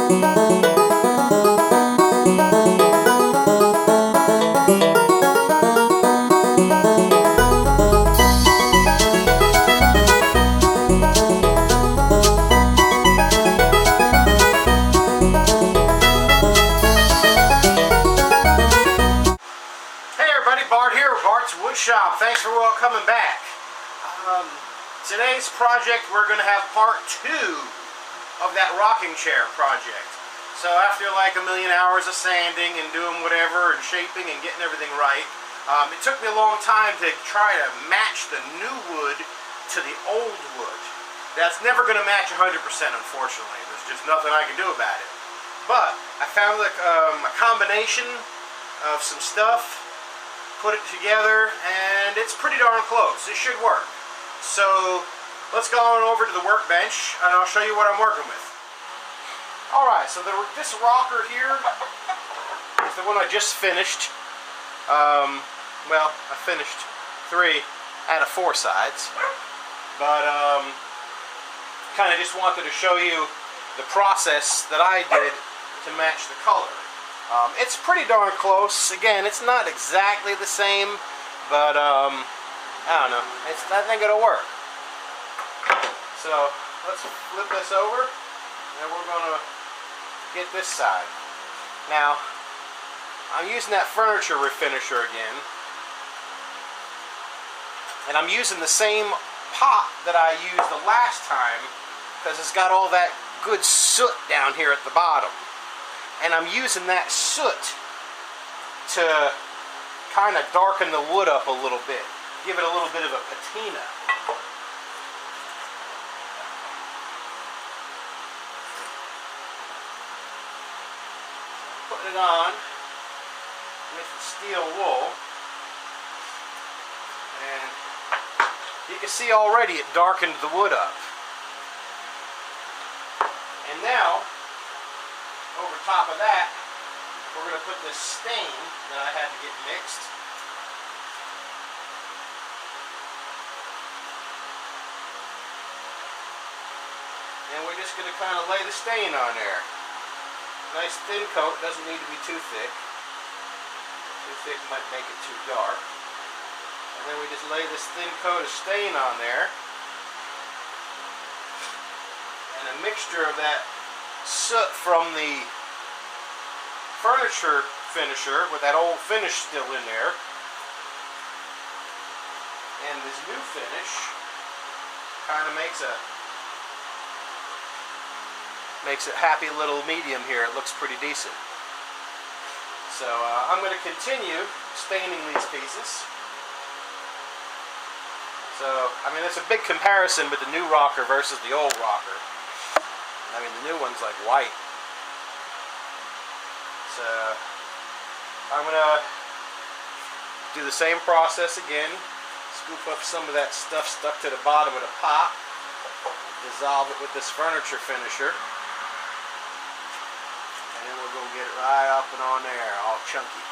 Bart here with Bart's Wood Shop. Thanks for coming back. Today's project, we're going to have part 2 of that rocking chair project. So after like a million hours of sanding and doing whatever and shaping and getting everything right, it took me a long time to try to match the new wood to the old wood. That's never going to match 100%, unfortunately. There's just nothing I can do about it. But I found a combination of some stuff, put it together, and it's pretty darn close. It should work. So let's go on over to the workbench and I'll show you what I'm working with. Alright, so this rocker here is the one I just finished. Well, I finished 3 out of 4 sides. But kind of just wanted to show you the process that I did to match the color. It's pretty darn close. Again, it's not exactly the same, but I don't know. I think it'll work. So let's flip this over, and we're going to get this side. Now, I'm using that furniture refinisher again, and I'm using the same pot that I used the last time because it's got all that good soot down here at the bottom. And I'm using that soot to kind of darken the wood up a little bit. Give it a little bit of a patina. Putting it on with the steel wool. And you can see already it darkened the wood up. And now, over top of that, we're going to put this stain that I had to get mixed. And we're just going to kind of lay the stain on there. Nice thin coat, doesn't need to be too thick. Too thick might make it too dark. And then we just lay this thin coat of stain on there. And a mixture of that soot from the furniture finisher with that old finish still in there, and this new finish kind of makes a happy little medium here. It looks pretty decent. So I'm going to continue staining these pieces. So I mean, it's a big comparison with the new rocker versus the old rocker. I mean, the new one's like white. So I'm going to do the same process again. Scoop up some of that stuff stuck to the bottom of the pot. Dissolve it with this furniture finisher. And then we'll go get it right up and on there, all chunky.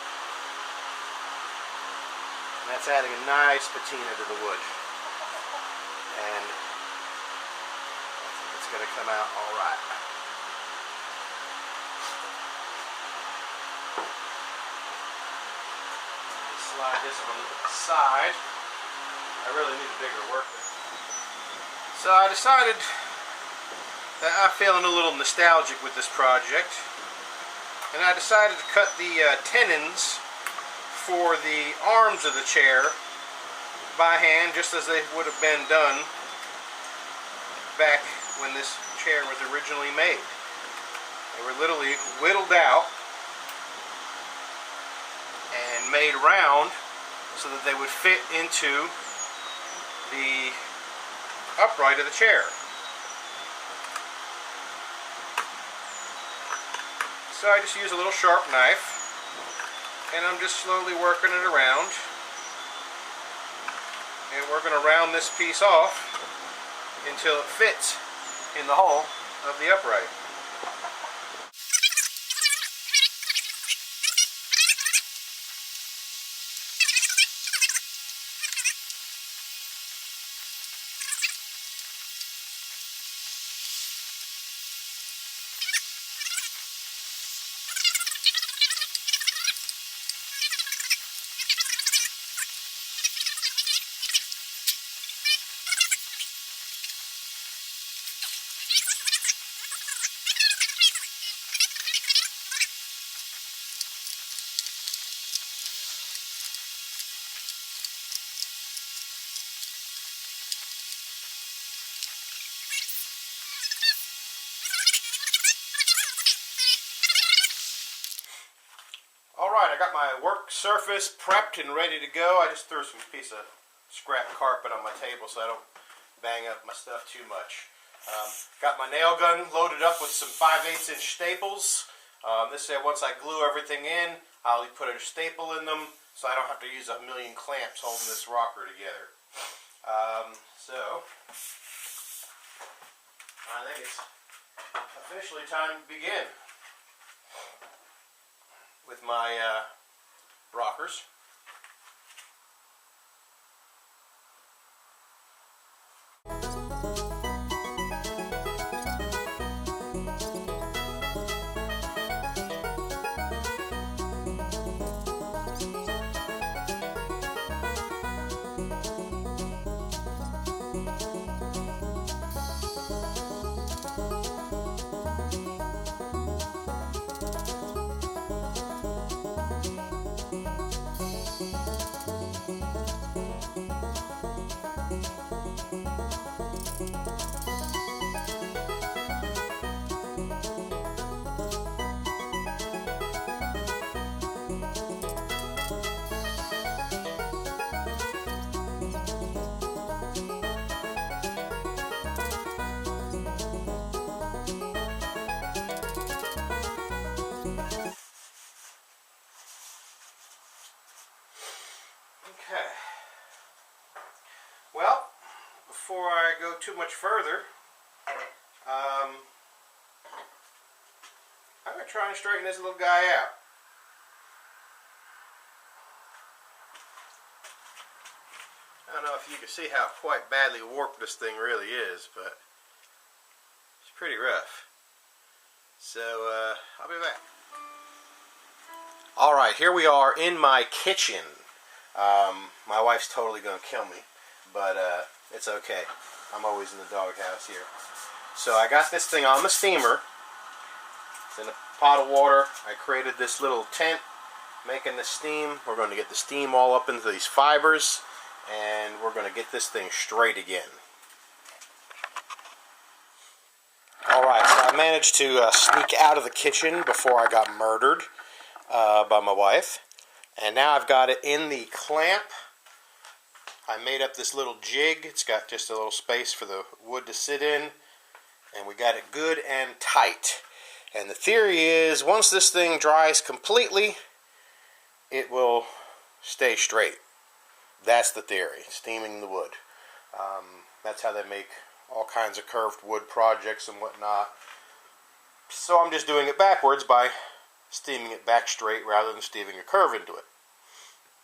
And that's adding a nice patina to the wood. And it's going to come out all right. Slide this on the side. I really need a bigger workbench. So I decided that I'm feeling a little nostalgic with this project, and I decided to cut the tenons for the arms of the chair by hand, just as they would have been done back when this chair was originally made. They were literally whittled out and made round so that they would fit into the upright of the chair. So I just use a little sharp knife, and I'm just slowly working it around, and we're going to round this piece off until it fits in the hole of the upright. Alright, I got my work surface prepped and ready to go. I just threw some piece of scrap carpet on my table so I don't bang up my stuff too much. Got my nail gun loaded up with some 5/8 inch staples. This way, once I glue everything in, I'll put a staple in them so I don't have to use a million clamps holding this rocker together. So, I think it's officially time to begin with my rockers. Okay. Well, before I go too much further, I'm going to try and straighten this little guy out. I don't know if you can see how quite badly warped this thing really is, but it's pretty rough. So, I'll be back. Alright, here we are in my kitchen. My wife's totally going to kill me, but it's okay. I'm always in the doghouse here. So I got this thing on the steamer. It's in a pot of water. I created this little tent making the steam. We're going to get the steam all up into these fibers, and we're going to get this thing straight again. Alright, so I managed to sneak out of the kitchen before I got murdered by my wife. And now I've got it in the clamp. I made up this little jig. It's got just a little space for the wood to sit in. And we got it good and tight. And the theory is, once this thing dries completely, it will stay straight. That's the theory, steaming the wood. That's how they make all kinds of curved wood projects and whatnot. So I'm just doing it backwards by steaming it back straight rather than steaming a curve into it.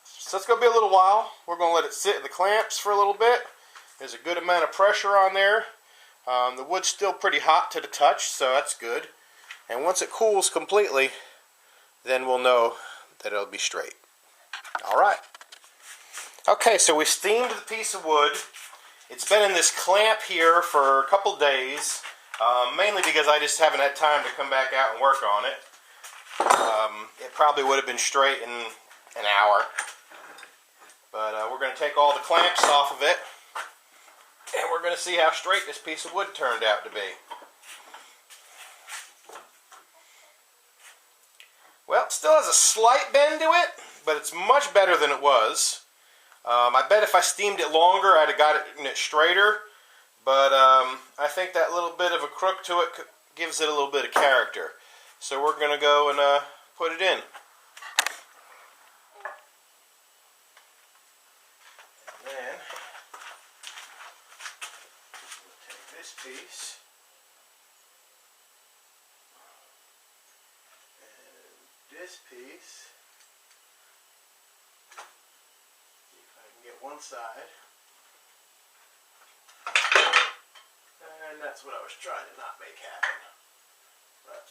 So it's going to be a little while. We're going to let it sit in the clamps for a little bit. There's a good amount of pressure on there. The wood's still pretty hot to the touch, so that's good. And once it cools completely, then we'll know that it'll be straight. Alright. Okay, so we steamed the piece of wood. It's been in this clamp here for a couple days, mainly because I just haven't had time to come back out and work on it. It probably would have been straight in an hour. But we're going to take all the clamps off of it, and we're going to see how straight this piece of wood turned out to be. Well, it still has a slight bend to it, but it's much better than it was. I bet if I steamed it longer, I'd have got it straighter, but I think that little bit of a crook to it gives it a little bit of character. So we're going to go and put it in. And then we'll take this piece and this piece. See if I can get one side. And that's what I was trying to not make happen. But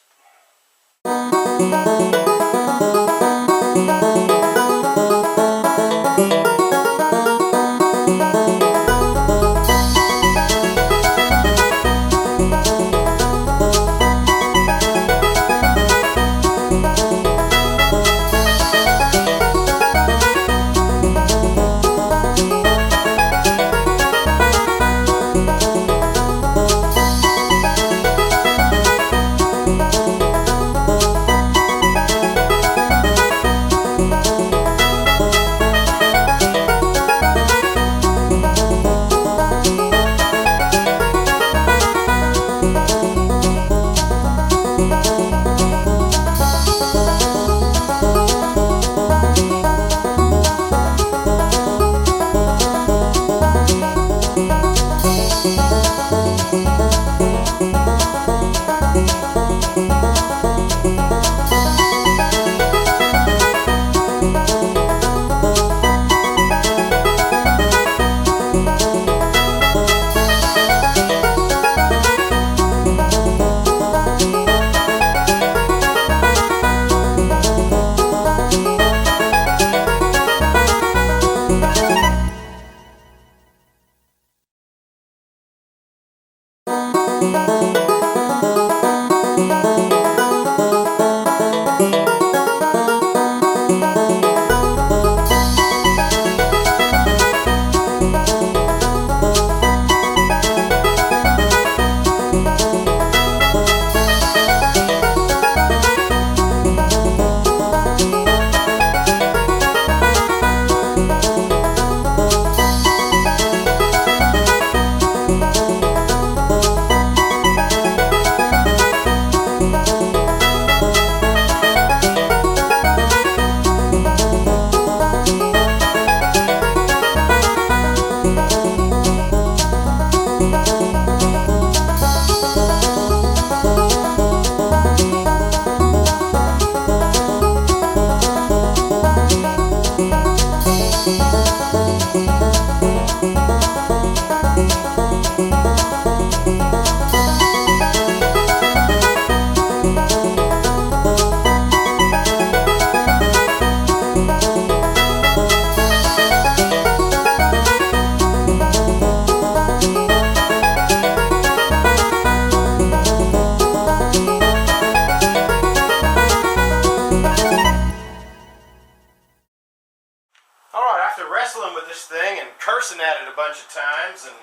at it a bunch of times and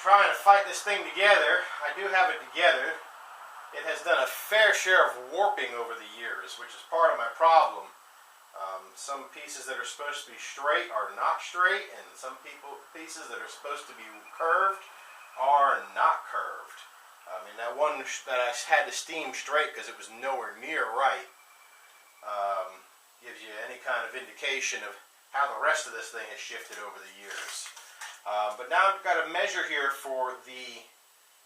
trying to fight this thing together. I do have it together. It has done a fair share of warping over the years, which is part of my problem. Some pieces that are supposed to be straight are not straight, and some pieces that are supposed to be curved are not curved. And that one that I had to steam straight because it was nowhere near right gives you any kind of indication of how the rest of this thing has shifted over the years. But now I've got a measure here for the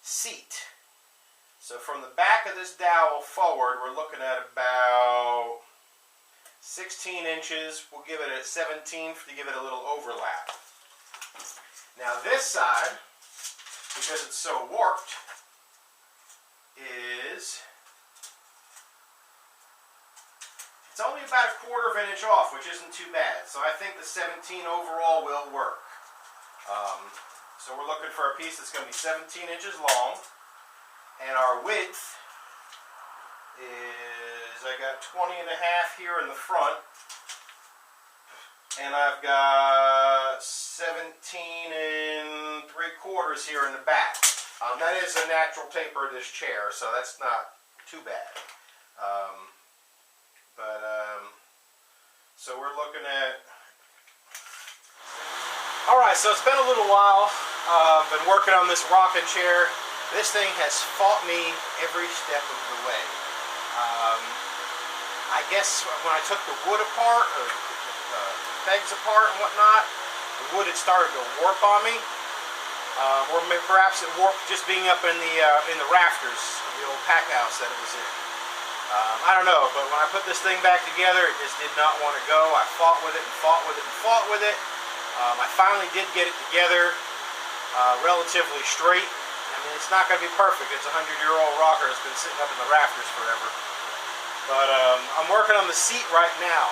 seat. So from the back of this dowel forward, we're looking at about 16 inches. We'll give it a 17 to give it a little overlap. Now this side, because it's so warped, it's only about a quarter of an inch off, which isn't too bad. So I think the 17 overall will work. So we're looking for a piece that's going to be 17 inches long, and our width is, I got 20 and a half here in the front, and I've got 17 and 3/4 here in the back. That is a natural taper of this chair, so that's not too bad. So we're looking at... Alright, so it's been a little while. Been working on this rocking chair. This thing has fought me every step of the way. I guess when I took the wood apart, or the pegs apart and whatnot, the wood had started to warp on me. Or maybe perhaps it warped just being up in the rafters of the old pack house that it was in. I don't know, but when I put this thing back together, it just did not want to go. I fought with it and fought with it and fought with it. I finally did get it together relatively straight. I mean, it's not going to be perfect. It's a 100-year-old rocker that's been sitting up in the rafters forever. But I'm working on the seat right now.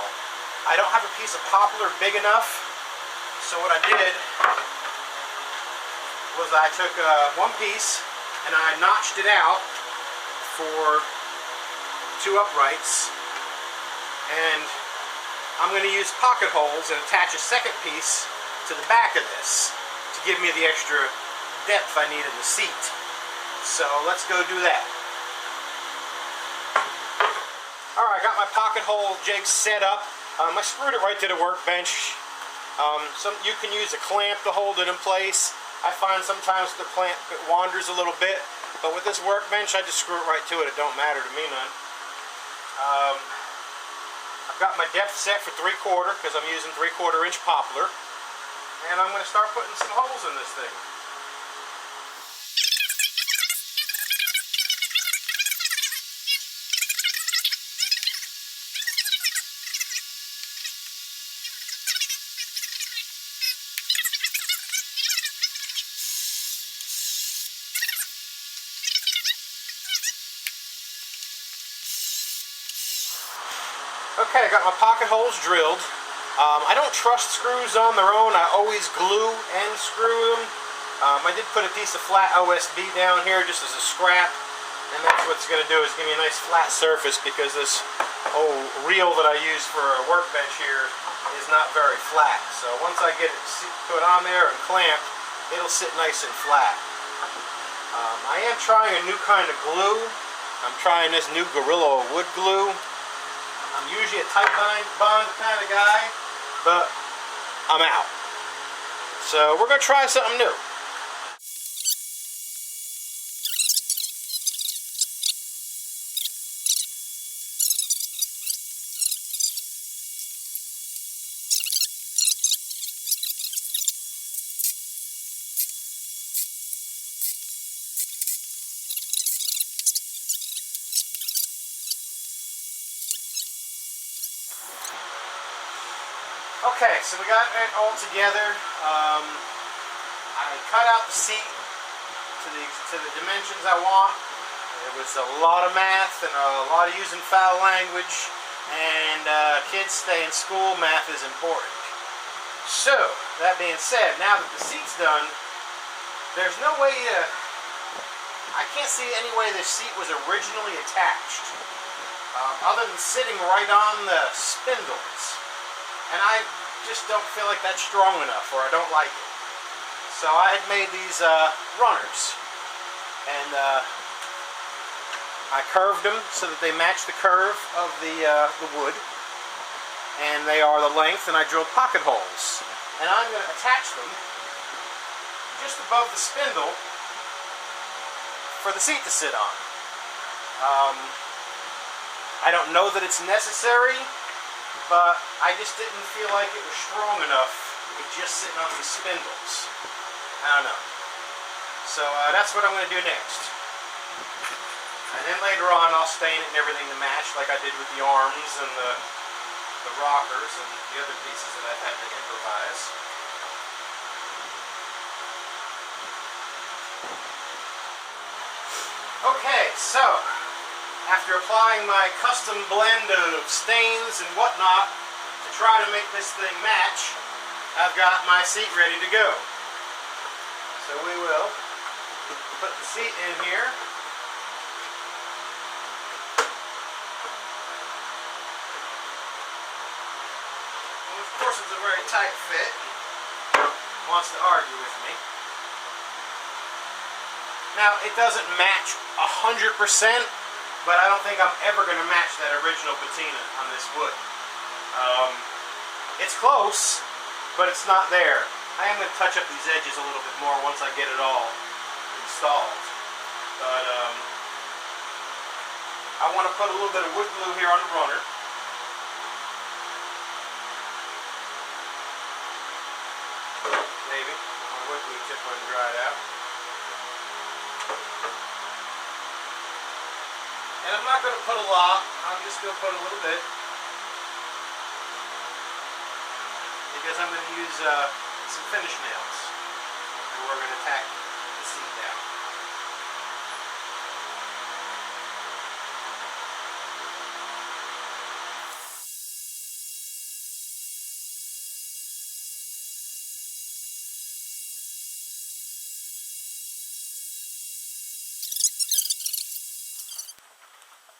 I don't have a piece of poplar big enough, so what I did was I took one piece and I notched it out for 2 uprights, and I'm going to use pocket holes and attach a second piece to the back of this to give me the extra depth I need in the seat. So let's go do that. Alright, I got my pocket hole jig set up. I screwed it right to the workbench. You can use a clamp to hold it in place. I find sometimes the clamp wanders a little bit, but with this workbench I just screw it right to it. It don't matter to me none. I've got my depth set for 3/4 because I'm using 3/4 inch poplar, and I'm going to start putting some holes in this thing. Okay, I got my pocket holes drilled. I don't trust screws on their own. I always glue and screw them. I did put a piece of flat OSB down here just as a scrap, and that's what's going to do is give me a nice flat surface because this old reel that I use for a workbench here is not very flat. So once I get it put on there and clamped, it'll sit nice and flat. I am trying a new kind of glue. I'm trying this new Gorilla wood glue. I'm usually a tight bond kind of guy, but I'm out. So we're going to try something new. Okay, so we got it all together. I cut out the seat to the dimensions I want. It was a lot of math and a lot of using foul language, and kids stay in school, math is important. So, that being said, now that the seat's done, there's no way I can't see any way this seat was originally attached, other than sitting right on the spindles. And I just don't feel like that's strong enough, or I don't like it. So I had made these runners, and I curved them so that they match the curve of the wood, and they are the length, and I drilled pocket holes. And I'm going to attach them just above the spindle for the seat to sit on. I don't know that it's necessary, but I just didn't feel like it was strong enough with just sitting on these spindles. I don't know. So that's what I'm going to do next. And then later on I'll stain it and everything to match, like I did with the arms and the rockers and the other pieces that I've had to improvise. Okay, so after applying my custom blend of stains and whatnot to try to make this thing match, I've got my seat ready to go. So we will put the seat in here. And of course it's a very tight fit. Wants to argue with me. Now it doesn't match 100%, but I don't think I'm ever going to match that original patina on this wood. It's close, but it's not there. I am going to touch up these edges a little bit more once I get it all installed. But I want to put a little bit of wood glue here on the runner. Maybe. My wood glue tip wasn't dried out. And I'm not going to put a lot, I'm just going to put a little bit, because I'm going to use some finish nails, and we're going to tack the seat down.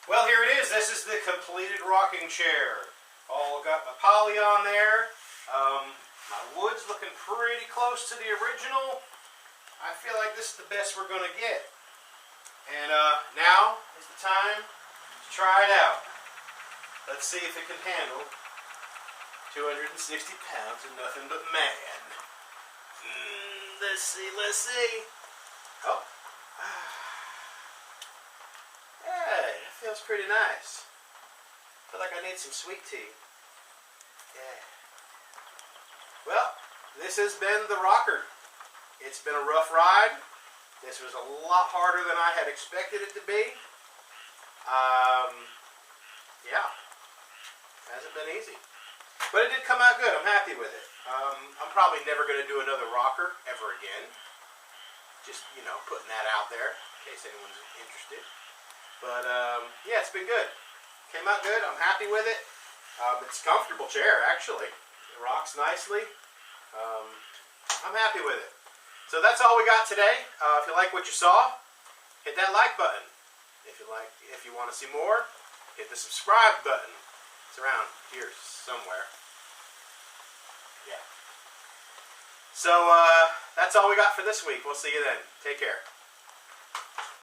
Well, here it is. This is the completed rocking chair. All got my poly on there. My wood's looking pretty close to the original. I feel like this is the best we're going to get. And now is the time to try it out. Let's see if it can handle 260 pounds of nothing but man. Let's see, let's see. Oh. Hey, that feels pretty nice. I feel like I need some sweet tea. Yeah. Well, this has been the rocker. It's been a rough ride. This was a lot harder than I had expected it to be. Yeah. Hasn't been easy. But it did come out good. I'm happy with it. I'm probably never going to do another rocker ever again. Just, you know, putting that out there in case anyone's interested. But, yeah, it's been good. Came out good. I'm happy with it. It's a comfortable chair, actually. It rocks nicely. I'm happy with it. So that's all we got today. If you like what you saw, hit that like button. If you want to see more, hit the subscribe button. It's around here somewhere. Yeah. So, that's all we got for this week. We'll see you then. Take care.